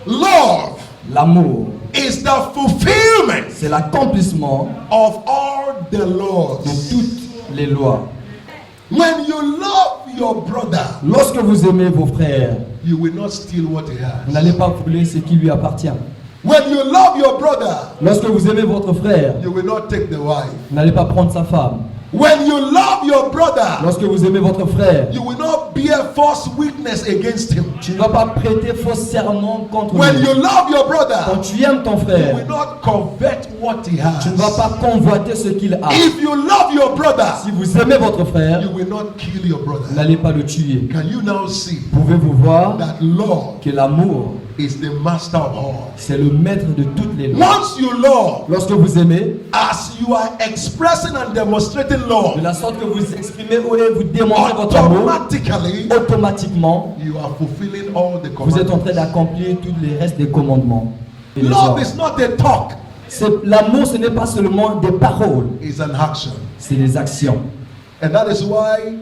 Love L'amour, is the fulfillment c'est l'accomplissement of all the laws. de toutes les lois. When you love your brother, Lorsque vous aimez vos frères, you will not steal what he vous n'allez has. pas voler ce qui lui appartient. When you love your brother, Lorsque vous aimez votre frère, you will not take the wife. vous n'allez pas prendre sa femme. When you love your brother, Lorsque vous aimez votre frère, you will not bear false witness against him. tu ne vas pas prêter faux serment contre When lui. you love your Quand brother, tu aimes ton you frère, will not covet what he tu ne vas has. pas convoiter ce qu'il a. If you love your brother, Si vous aimez votre frère, you will not kill your vous brother. n'allez pas le tuer. Can you now see Pouvez-vous voir that love que l'amour, is the master of all? c'est le maître de toutes les lois. Once you love, Lorsque vous aimez, as you are expressing and demonstrating de love, la sorte que vous exprimez ou vous démontrez votre amour, automatically automatiquement, you are fulfilling all the vous êtes en train commandments. d'accomplir tous les restes des commandements. Et les Love ordres. is not a talk, L'amour, ce n'est pas seulement des paroles, it's an action. c'est des actions. And that is why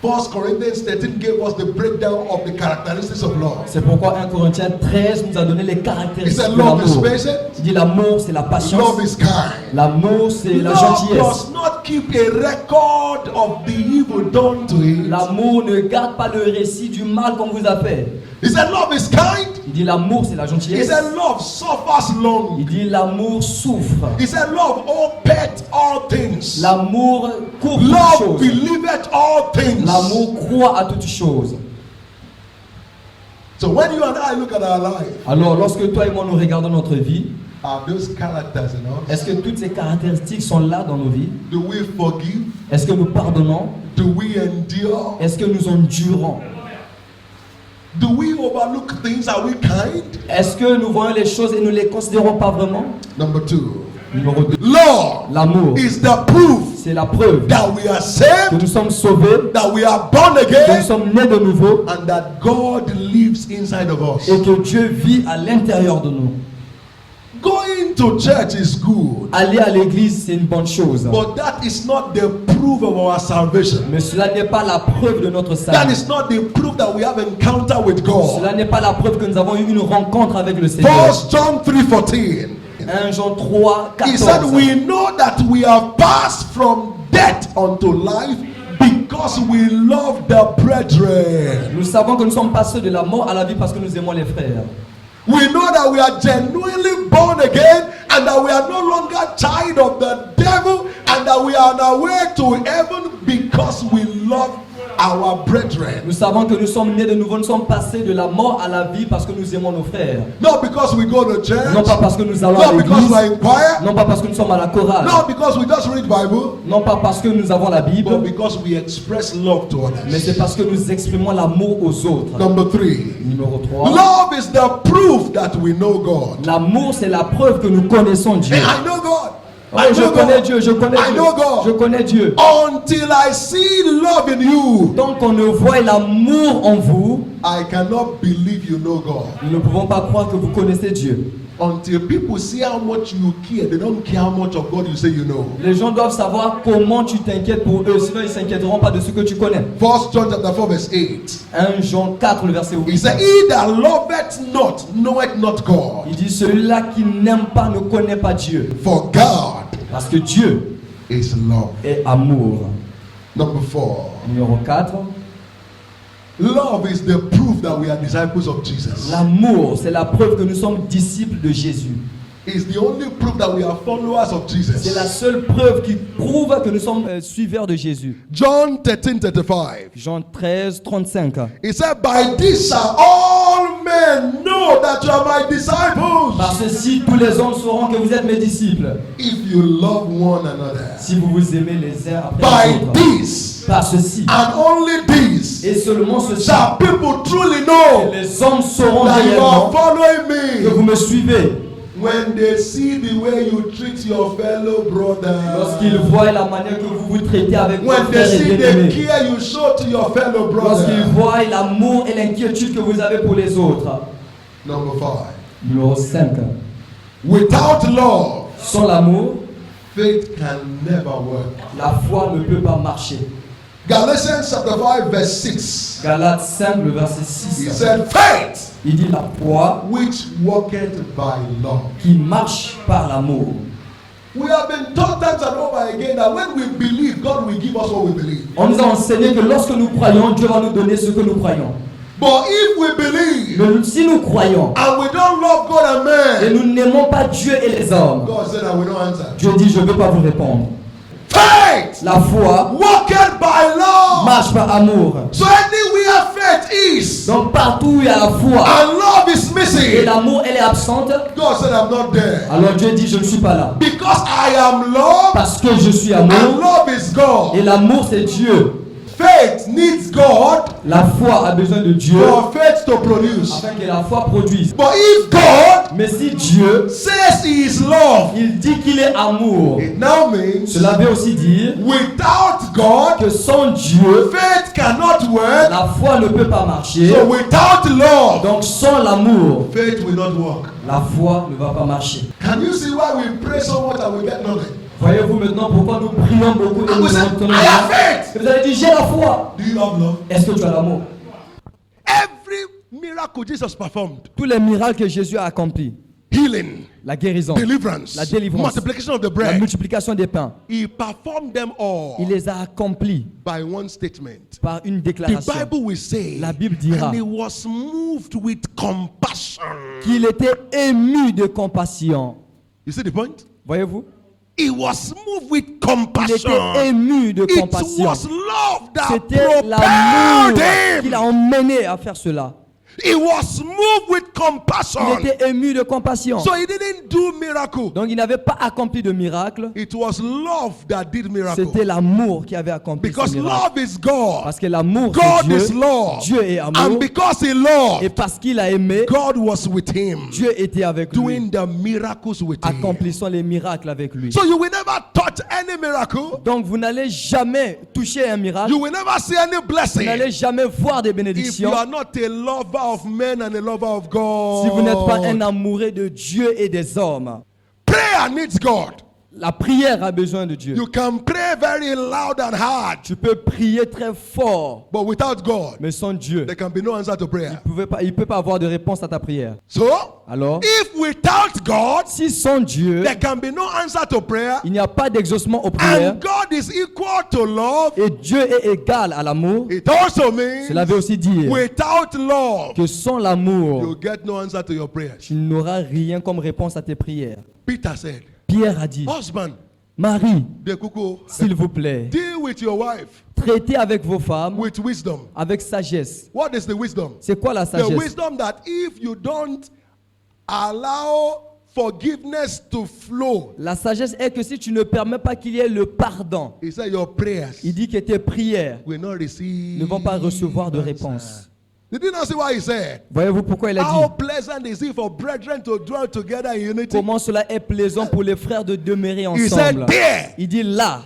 1 Corinthians 13 gave us the breakdown of the characteristics of love. C'est pourquoi 1 Corinthiens 13 nous a donné les He caractéristiques said de love is l'amour. patient, Il dit l'amour, c'est la patience. love is kind. L'amour, c'est la Love gentillesse. does not keep a record of the evil done to it. L'amour ne garde pas le récit du mal qu'on vous a fait. He said love is kind. Il dit l'amour, c'est la He gentillesse. said love suffers long. Il dit l'amour souffre. He said love hopeth all things. L'amour court toutes Love choses. believeth all things. L'amour croit à toutes choses. So when you and I look at our life, Alors, lorsque toi et moi nous regardons notre vie, are those characters in us? est-ce que toutes ces caractéristiques sont là dans nos vies? Do we forgive? Est-ce que nous pardonnons? Do we endure? Est-ce que nous endurons? Do we overlook things? Are we kind? Est-ce que nous voyons les choses et nous ne les considérons pas vraiment? Number 2. Numéro 2. Love L'amour, is the proof c'est la preuve that we are que saved, nous sommes sauvés, that we are born que nous again, sommes nés de nouveau and that God lives inside of us. et que Dieu vit à l'intérieur de nous. Going to church is good, Aller à l'église, c'est une bonne chose. but that is not the proof of our salvation. Mais cela n'est pas la preuve de notre That salut. is not the proof that we have encounter with God. Cela n'est pas la preuve que nous avons eu une rencontre avec le Seigneur. 1 John 3:14. 1 Jean 3, He said, 14. we know that we have passed from death unto life because we love the brethren. Nous savons que nous sommes passés de la mort à la vie parce que nous aimons les frères. We know that we are genuinely born again and that we are no longer child of the devil and that we are on our way to heaven because we love our brethren. Nous savons que nous sommes nés de nouveau, nous sommes passés de la mort à la vie parce que nous aimons nos frères. Not because we go to church, Non pas parce que nous allons à not because l'église, we are in choir, non pas parce que nous sommes à la chorale, not because we just read Bible, non pas parce que nous avons la but Bible, because we express love to mais c'est others. parce que nous exprimons l'amour aux autres. Number 3. Numéro 3. Love is the proof that we know God. L'amour, c'est la preuve que nous connaissons Dieu. Hey, I know God. Oh, I je know connais God. Dieu, je connais I Dieu. know God. Je connais Dieu. Until I see love in you, Tant qu'on ne voit l'amour en vous, I cannot believe you know God. nous ne pouvons pas croire que vous connaissez Dieu. Until people see how much you care, they don't care how much of God you say you know. Les gens doivent savoir comment tu t'inquiètes pour eux, sinon ils ne s'inquiéteront pas de ce que tu connais. 1 John chapter 4 verse 8. 1 Jean 4, le verset He 8. said, He that loveth not knoweth not God, Il dit, celui-là qui n'aime pas ne connaît pas Dieu. for God Parce que Dieu is love. est amour. Number 4. Numéro 4. Love is the proof that we are disciples of Jesus. L'amour, c'est la preuve que nous sommes disciples de Jésus. It's the only proof that we are followers of C'est la Jesus. seule preuve qui prouve que nous sommes suiveurs de Jésus. John 13:35. Jean 13, 35. He said, By this shall all men know that you are my disciples, Par ceci, tous les hommes sauront que vous êtes mes disciples. if you love one another. Si vous vous aimez les uns après les By autres. this Par ceci. and only this Et seulement ceci. shall people truly know Les hommes sauront that you are réellement following que vous me, me suivez. when they see the way you treat your fellow brother, Lorsqu'ils voient la manière que vous vous traitez avec vos when they frères et see the bien-aimés. care you show to your fellow Lorsqu'ils brother. voient l'amour et l'inquiétude que vous avez pour les autres. Number 5. Numéro 5. Without love, Sans l'amour, faith can never work. la foi ne peut pas marcher. Galatians chapter 5 verse 6. Galates 5, le verset He 6. said, faith Il dit la foi which worketh by love. qui marche par l'amour. We have been taught times and over again that when we believe, God will give us what we believe. On nous a enseigné que lorsque nous croyons, Dieu va nous donner ce que nous croyons. But if we believe Mais si nous croyons and we don't love God and et man, nous n'aimons pas Dieu et les hommes, God said I will not answer. Dieu dit je ne veux pas vous répondre. Faith La foi worketh by love. marche par amour. So anywhere faith is Donc partout où il y a la foi and love is et missing, l'amour elle est absente, God said I'm not there. alors Dieu dit je ne suis pas là. Because I am love Parce que je suis and amour love is God. et l'amour c'est Dieu. Faith needs God La foi a besoin de Dieu for faith to produce. afin que la foi produise. But if God Mais si Dieu, says He is love, il dit qu'il est amour, it now means cela veut aussi dire without God, que sans Dieu, faith cannot work. la foi ne peut pas marcher. So without love, Donc sans l'amour, faith will not work. la foi ne va pas marcher. Can you see why we pray so much and we get nothing? Voyez-vous maintenant pourquoi nous prions beaucoup et And nous we say, obtenons I rien. have faith. Et vous avez dit j'ai la foi. Do you have love? Est-ce que tu as l'amour? Every miracle Jesus performed, Tous les miracles que Jésus a accomplis, healing, la guérison, deliverance, la délivrance, multiplication of the la bread, multiplication des pains, He performed them all il les a accomplis by one statement. par une The déclaration. Bible will say, La Bible dira and He was moved with compassion. qu'il était ému de compassion. You see the point? Voyez-vous? He was moved with Il compassion. était ému de It compassion. was love that C'était propelled l'amour qui him. l'a emmené à faire cela. He was moved with compassion. Il était ému de compassion. So he didn't do miracle. Donc il n'avait pas accompli de miracle. It was love that did miracle. C'était l'amour qui avait accompli ce Because miracle. love is God. Parce que l'amour God c'est Dieu. is love. Dieu est amour. And because he Et loved, parce qu'il a aimé, God was with him, Dieu était avec lui, doing the miracles with him. accomplissant les miracles avec lui. So you will never touch any miracle. Donc vous n'allez jamais toucher un miracle. You will never see any Vous blessing n'allez jamais voir des if you bénédictions are not a lover of men and a lover of God. si vous n'êtes pas un amoureux de Dieu et des hommes. Prayer needs God. La prière a besoin de Dieu. You can pray very loud and hard, Tu peux prier très fort, but without God, mais sans Dieu, there can be no answer to prayer. il ne peut pas avoir de réponse à ta prière. So, Alors, if without God, si sans Dieu, there can be no answer to prayer, il n'y a pas d'exaucement aux prières, and God is equal to love, et Dieu est égal à l'amour, it also means cela veut aussi dire without love, que sans l'amour, you get no answer to your prayers. tu n'auras rien comme réponse à tes prières. Peter said, Pierre a dit, husband, Marie, the cuckoo, s'il vous plaît, deal with your wife traitez avec vos femmes with wisdom. avec sagesse. What is the wisdom? C'est quoi la The sagesse? wisdom that if you don't allow forgiveness to flow, La sagesse est que si tu ne permets pas qu'il y ait le pardon, he said your prayers il dit que tes prières will not receive ne vont pas recevoir de answer. réponse. Did you not see what he said? Voyez-vous pourquoi il a How dit pleasant is it for brethren to dwell together in unity? comment cela est plaisant pour les frères de demeurer He said, ensemble. there, Il dit là,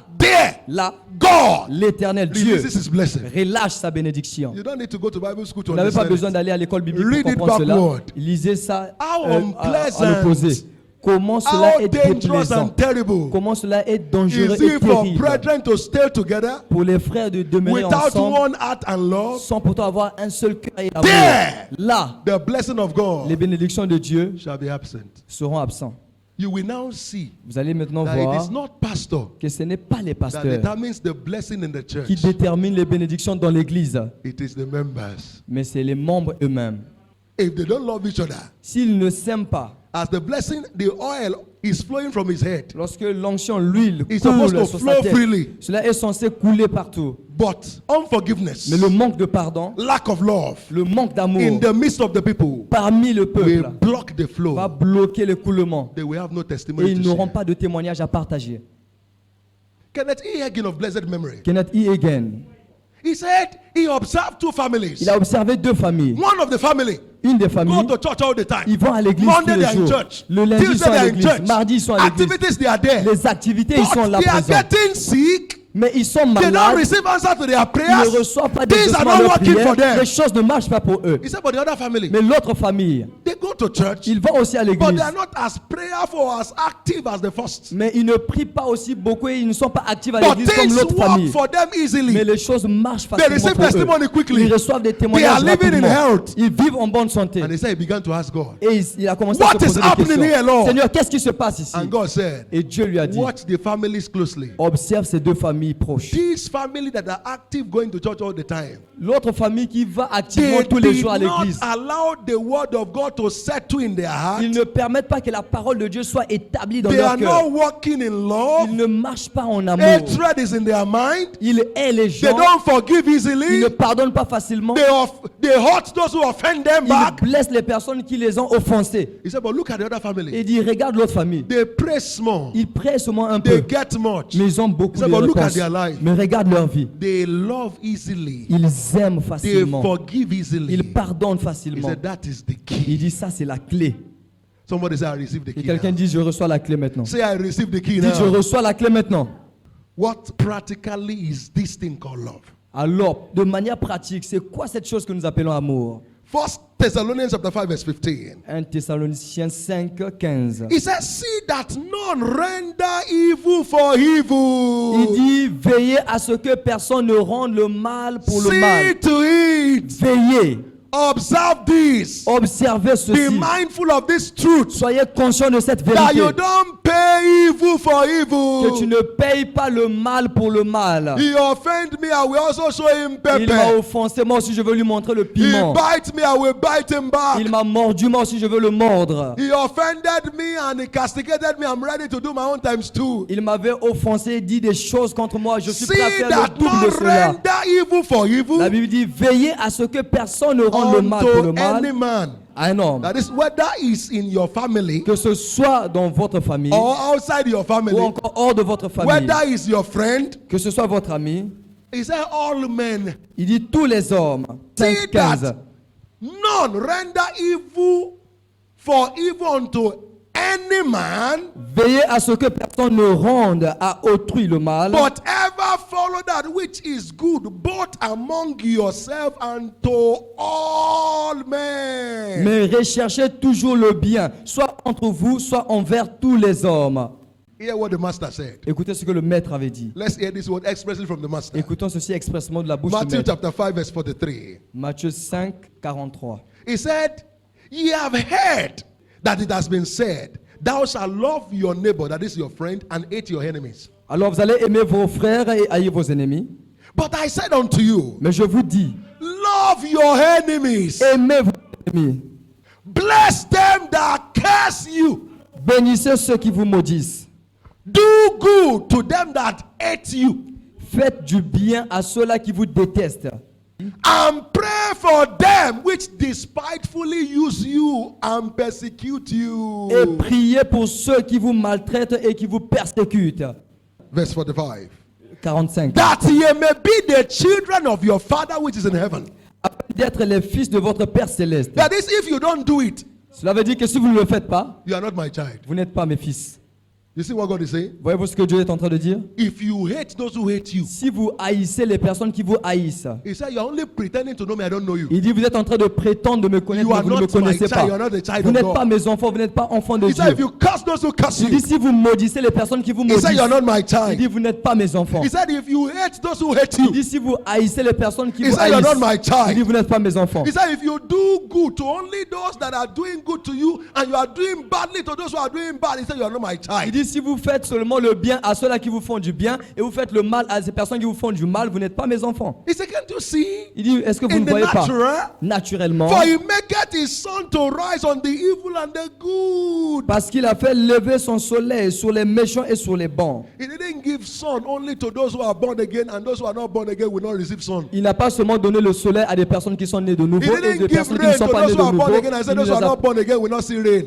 God l'éternel Dieu releases his blessing. relâche sa bénédiction. You don't need to go to Bible school to Vous n'avez pas understand besoin it. d'aller à l'école biblique Read pour it comprendre cela. backward. Lisez ça How à unpleasant. l'opposé. Comment cela How est dangerous déplaisant. and terrible Comment cela est dangereux is et it for terrible brethren to stay together pour les frères de demeurer without ensemble one heart and love? sans pourtant avoir un seul cœur et amour. There, Là, the blessing of les God bénédictions de Dieu shall be absent. seront absents. You will now see Vous allez maintenant that it voir is not pastor que ce n'est pas les that pasteurs determines the blessing in the qui church. déterminent les bénédictions dans l'église, It is the members. mais c'est les membres eux-mêmes. If they don't love each other, S'ils ne s'aiment pas, as the blessing, the oil is flowing from his head, lorsque l'onction, l'huile it's supposed coule to sur flow sa tête, freely. cela est censé couler partout. But unforgiveness, Mais le manque de pardon, lack of love le manque d'amour in the midst of the people parmi le will peuple block the va flow. bloquer l'écoulement They will have no et testimony ils to n'auront share. pas de témoignage à partager. Kenneth E. Hagin of blessed memory, Kenneth E. Hagin, he said he observed two families. il a observé deux familles. One of the family Une des go familles, to church all the time. ils vont à l'église Monday tous they are les in jours. church. Le lundi, ils Tuesday sont they à are in l'église. church. Mardi, ils sont à l'église. Activities they are there. Les activités, ils sont But là they are présents. getting sick. Mais ils sont They don't malades. receive answer to their Ils prayers. ne reçoivent pas Things are d'exaucement à not leurs working prières. for them. Les choses ne marchent pas pour eux. He said, but the other family, Mais l'autre famille, They go to church, Ils vont aussi à but l'église. they are not as prayerful or as active as the first. Mais ils ne prient pas aussi beaucoup et ils ne sont pas actifs à But l'église comme things l'autre work famille. for them Mais easily. les choses marchent They facilement receive pour eux. testimony quickly. Ils reçoivent des They témoignages are living in rapidement. health. Ils vivent en bonne santé. And he said he began to ask God. Et il a commencé What à se is poser des happening here, questions. Lord? Seigneur, qu'est-ce qui se passe ici? And God said, Et Dieu lui a dit, watch the families closely. observe ces deux familles proches. These family that are active going to church all the time. L'autre famille qui va activement They tous les did jours à not l'église. allow the word of God to settle in their heart. Ils ne permettent pas que la parole de Dieu soit établie dans They leur are cœur. not walking in love. Ils ne marchent pas en amour. Hatred is in their mind. Ils aiment les They gens. don't forgive Ils easily. ne pardonnent pas facilement. They hurt those who offend them Ils back. blessent les personnes qui les ont offensés. He said, but look at the other Et family. il dit, regarde l'autre famille. They pray small. Ils prient seulement un They peu. get much. Mais ils ont beaucoup He said, de but look at réponses. their life. Mais regarde leur vie. They love easily. Ils aiment They facilement. forgive easily. Ils pardonnent He facilement. said, that is the Il key. dit, ça c'est la clé. Somebody say, I receive the Et key. quelqu'un now. dit, je reçois la clé maintenant. Say, I receive the key Dites, je now. reçois la clé maintenant. What practically is this thing called love? Alors, de manière pratique, c'est quoi cette chose que nous appelons amour? 1 Thessalonians chapter 5 verse 15. 1 Thessaloniciens 5, 15. He says, see that none render evil for Il evil. dit, veillez à ce que personne ne rende le mal pour le See mal. to it. Veillez, Observe this. observez Be ceci. mindful of this truth. Soyez conscients de cette That vérité. you don't pay evil for Que tu evil. ne payes pas le mal pour le mal. He offended me, I will also show him Il m'a pepper. offensé, moi aussi je veux lui montrer le He piment. bite me, I will bite him back. Il m'a mordu, moi aussi je veux le mordre. He offended me and he castigated me. I'm ready to do my own times too. Il m'avait offensé, dit des choses contre moi. Je suis See prêt à faire le that double de none cela. render evil for La evil Bible dit, veillez à ce que personne ne rende le mal pour le unto any mal man. à un homme. That is whether is in your family Que ce soit dans votre famille or outside your ou family, encore hors de votre famille. whether is your friend. Que ce soit votre ami. He said all men. Il dit tous les hommes. See 5, 15. that none render evil for evil unto any man, Veillez à ce que personne ne rende à autrui le mal. but ever follow that which is good, both among yourself and to all men. Mais recherchez toujours le bien, soit entre vous, soit envers tous les hommes. Hear what the master said. Écoutez ce que le maître avait dit. Let's hear this word expressly from the master. Écoutons ceci expressement de la bouche du Matthew maître. chapter 5 verse 43. Matthieu 5, 43. He said, ye have heard that it has been said, thou shalt love your neighbor, that is your friend, and hate your enemies. Alors vous allez aimer vos frères et haïr vos ennemis. But I said unto you, Mais je vous dis, love your enemies, aimez vos ennemis. bless them that curse you, Bénissez ceux qui vous maudissent. do good to them that hate you, Faites du bien à ceux-là qui vous détestent. and pray for them which despitefully use you and persecute you. Et priez pour ceux qui vous maltraitent et qui vous persécutent. Verse 45. 45. That ye may be the children of your Father which is in heaven. Afin d'être les fils de votre Père céleste. That is, if you don't do it, Cela veut dire que si vous ne le faites pas, you are not my child. vous n'êtes pas mes fils. You see what God is saying? Voyez-vous ce que Dieu est en train de dire? If you hate those who hate you, Si vous haïssez les personnes qui vous haïssent, He said, you're only pretending to know me, I don't know you. il dit vous êtes en train de prétendre de me connaître, You mais are vous ne me not my connaissez child, pas. you are not the child Vous of n'êtes God. pas mes enfants, vous n'êtes pas enfants de He said, if Dieu. you curse those who curse Il you, dit si vous maudissez les personnes qui vous He maudissent, said, you're not my il dit child. vous n'êtes pas mes enfants. He said, if you hate those who hate Il you, dit si vous haïssez les personnes qui He vous said, you're not my haïssent, il dit child. vous n'êtes pas mes enfants. He said, if you do good to only those that are doing good to you, and you are doing badly to those who are doing bad, He said, you are not my Il child. dit si vous faites seulement le bien à ceux-là qui vous font du bien et vous faites le mal à ces personnes qui vous font du mal, vous n'êtes pas mes enfants. He said, can't you see? Il dit est-ce que vous In ne the voyez pas natural, naturellement? for He maketh His sun to rise on the evil and the good. Parce qu'il a fait lever son soleil sur les méchants et sur les bons. He didn't give sun only to those who are born again, and those who are not born again will not receive sun. Il n'a pas seulement donné le soleil à des personnes qui sont nées de He nouveau et didn't des give personnes qui ne rain to sont pas those nées who de are born nouveau. again and said Il those who are les a- not born again will not see rain.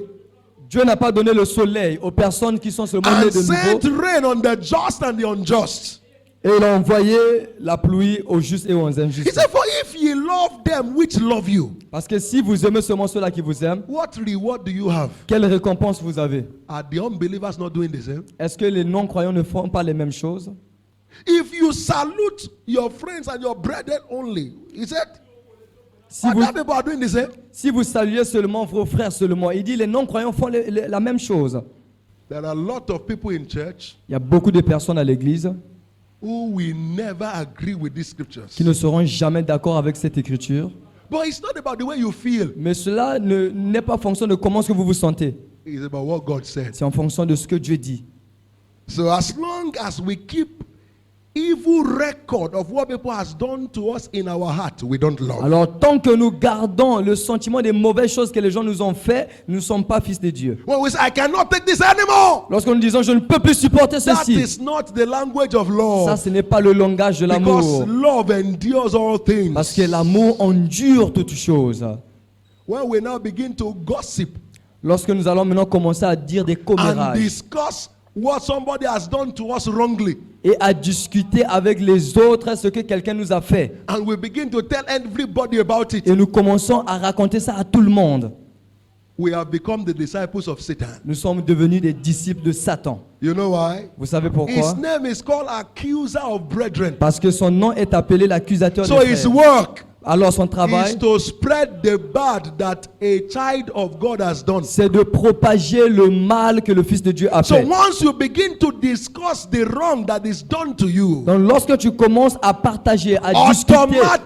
Dieu n'a pas donné le soleil aux personnes qui sont seulement nées And de sent nouveau. rain on the just and the unjust. Et il a envoyé la pluie aux justes et aux He injustes. said, for if ye love them which love you, Parce que si vous aimez seulement ceux-là qui vous aiment, what reward do you have? quelle récompense vous avez? Are the unbelievers not doing the same? Est-ce que les non-croyants ne font pas les mêmes choses? If you salute your friends and your brethren only, he said, Si vous, Other people are doing the same. si vous saluez seulement vos frères seulement, il dit les non-croyants font la même chose. There are a lot of people in church Il y a beaucoup de personnes à l'église who will never agree with these scriptures. qui ne seront jamais d'accord avec cette écriture. But it's not about the way you feel. Mais cela n'est pas en fonction de comment est-ce que vous vous sentez. It's about what God said. C'est en fonction de ce que Dieu dit. So as long as we keep evil record of what people has done to us in our heart, we don't love. Alors, tant que nous gardons le sentiment des mauvaises choses que les gens nous ont fait, nous ne sommes pas fils de Dieu. When we say, I cannot take this anymore, Lorsque nous disons, je ne peux plus supporter that ceci, is not the language of ça, love. ce n'est pas le langage de Because l'amour. love endures all things. Parce que l'amour endure toutes choses. When we now begin to gossip Lorsque nous allons maintenant commencer à dire des and commérages discuss what somebody has done to us wrongly, et à discuter avec les autres ce que quelqu'un nous a fait, and we begin to tell everybody about it, et nous commençons à raconter ça à tout le monde, we have become the disciples of Satan. nous sommes devenus des disciples de Satan. You know why? Vous savez His pourquoi? name is called accuser of brethren. Parce que son nom est appelé l'accusateur So des his frères. work Alors son is travail, to spread the bad that a child of God has done. c'est de propager le mal que le Fils de Dieu a So fait. once you begin to discuss the wrong that is done to you, Donc lorsque tu commences à partager, à discuter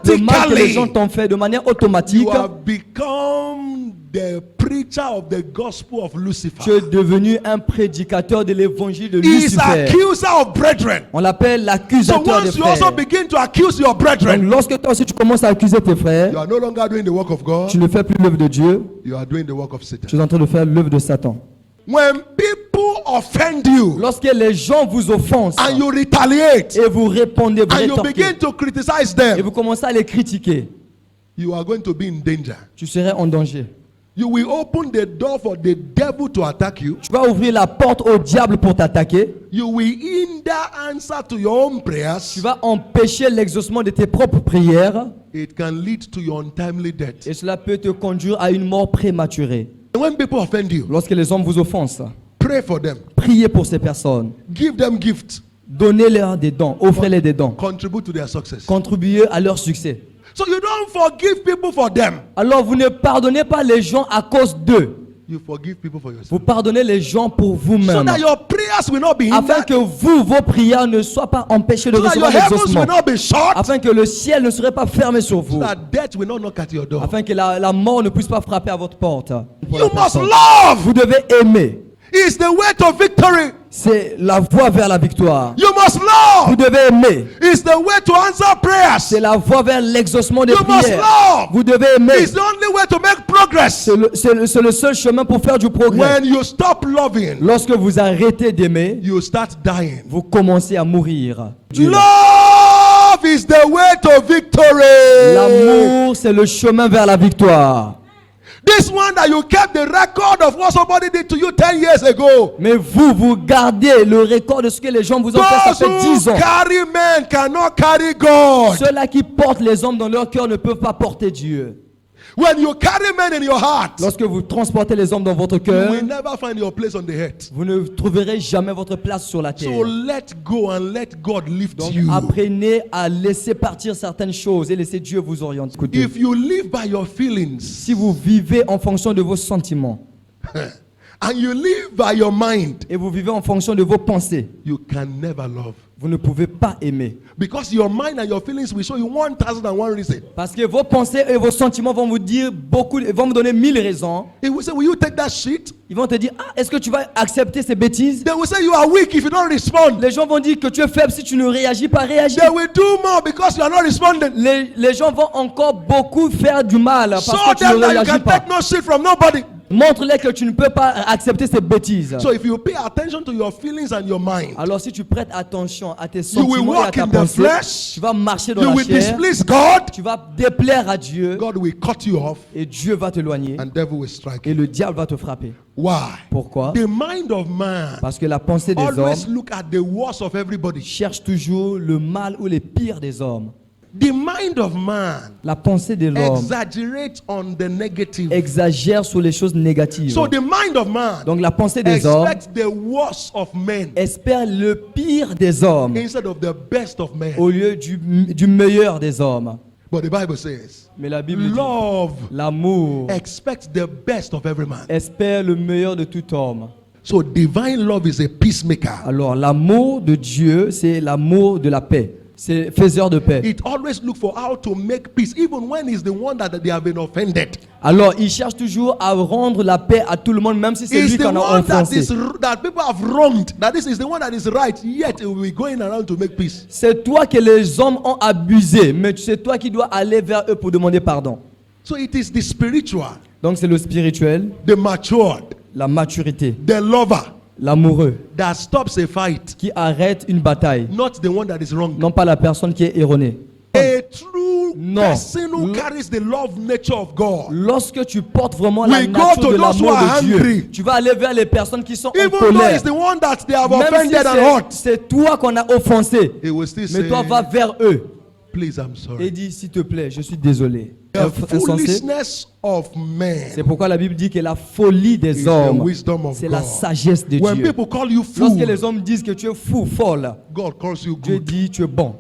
le mal que les gens t'ont fait de manière automatique, you have become the preacher of the gospel of tu Lucifer. es devenu un prédicateur de l'évangile de He is Lucifer. accuser of brethren. On l'appelle So l'accusateur des once you also frères. begin to accuse your Donc brethren, lorsque toi aussi tu commences à accuser tes frères, you are no longer doing the work of God, tu ne fais plus l'œuvre de Dieu, you are doing the work of Satan. tu es en train de faire l'œuvre de Satan. When people offend you Lorsque les gens vous offensent and you retaliate et vous répondez, vous and you rétorquez, begin to criticize et them, vous commencez à les critiquer, you are going to be in danger. tu serais en danger. You will open the door for the devil to attack you. Tu vas ouvrir la porte au diable pour t'attaquer. You will hinder answer to your own Tu prayers. vas empêcher l'exaucement de tes propres prières. It can lead to your untimely death. Et cela peut te conduire à une mort prématurée. And when people offend you, Lorsque les hommes vous offensent, pray for them. priez pour ces personnes. Give them gifts. Donnez-leur des dons. Offrez-les des dons. Contribute to their success. Contribuez à leur succès. So you don't forgive people for them. Alors vous ne pardonnez pas les gens à cause d'eux. You forgive people for yourself. Vous pardonnez les gens pour So vous-même. that your prayers will not be Afin hindered. que vous, vos prières ne soient pas empêchées de So that your recevoir heavens will l'exaucement. not be shut. Afin que le ciel ne serait pas fermé sur So vous. that death will not knock at your door. Afin que la mort ne puisse pas frapper à votre porte. Pour You la must personne. love. Vous devez aimer. It's the way to victory. C'est la voie vers la victoire. You must Vous love. devez aimer. It's the way to answer prayers. C'est la voie vers l'exaucement des You must prières. love. Vous devez aimer. It's the only way to make progress. C'est le seul chemin pour faire du progrès. When you stop loving, Lorsque vous arrêtez d'aimer, you start dying. vous commencez à mourir. Love is the way to victory. L'amour, c'est le chemin vers la victoire. This one that you kept the record of what somebody did to you 10 years ago. Mais vous gardez le record de ce que les gens vous ont fait, Those ça fait 10 who ans. carry men cannot carry God. Ceux-là qui portent les hommes dans leur cœur ne peuvent pas porter Dieu. When you carry men in your heart, Lorsque vous transportez les hommes dans votre you cœur, will never find your place on the earth. vous ne trouverez jamais votre place sur la So terre. let go and let God lift Donc you. apprenez à laisser partir certaines choses et laisser Dieu vous orienter. Écoutez, If you live by your feelings si vous vivez en fonction de vos sentiments and you live by your mind, et vous vivez en fonction de vos pensées, you can never love. vous ne pouvez pas aimer. Because your mind and your feelings will show you 1001 reason. Parce que vos pensées et vos sentiments vont vous dire beaucoup, vont vous donner 1000 raisons. He will say, will you take that shit? Ils vont te dire, ah, est-ce que tu vas accepter ces bêtises? They will say you are weak if you don't respond. Les gens vont dire que tu es faible si tu ne réagis pas, réagis. They will do more because you are not responding. Les gens vont encore beaucoup faire du mal parce Show que tu them ne that you réagis can pas. take no shit from nobody. Montre-les que tu ne peux pas accepter ces bêtises. So if you pay attention to your feelings and your mind, Alors si tu prêtes attention à tes you will sentiments et à walk ta in the pensée, flesh, tu vas marcher dans you la will chair, displease God, tu vas déplaire à Dieu God will cut you off, et Dieu va t'éloigner and devil will strike et you. le diable va te frapper. Why? Pourquoi? The mind of man Parce que la pensée des always hommes look at the worst of everybody. cherche toujours le mal ou les pires des hommes. The mind of man La pensée de l'homme exaggerate on the negative. exagère sur les choses négatives. So the mind of man Donc la pensée des hommes expects the worst of men espère le pire des hommes instead of the best of men. au lieu du meilleur des hommes. But the Bible says, Mais la Bible dit, love l'amour expects the best of every man. espère le meilleur de tout homme. So divine love is a peacemaker. Alors l'amour de Dieu, c'est l'amour de la paix. C'est faiseur de paix. It always look for how to make peace, even when he's the one that they have been offended. Alors il cherche toujours à rendre la paix à tout le monde, même si c'est He's lui the qu'on a one offensé. that people have wronged. That this is the one that is right. Yet he will be going around to make peace. C'est toi que les hommes ont abusé, mais c'est toi qui dois aller vers eux pour demander pardon. So it is the spiritual, Donc c'est le spirituel, the matured, la maturité, the lover l'amoureux that stops a fight, qui arrête une bataille, not the one that is wrong. non pas la personne qui est erronée. A true No. person who carries the love nature of God. Lorsque tu portes vraiment la We go nature to de those who l'amour are de Dieu, hungry. tu vas aller vers les personnes qui sont en Even though colère. it's the one that they have Même si offended and hurt, c'est toi qu'on a offensé, he will still mais say, toi va vers eux please, I'm et sorry. dis s'il te plaît, je suis désolé. The Insensé. foolishness of C'est men pourquoi la Bible dit que la folie des is the hommes, wisdom of c'est la God. sagesse de When Dieu. people call you Lorsque fool, les hommes disent que tu es fou, folle, God calls you Dieu good. dit tu es bon.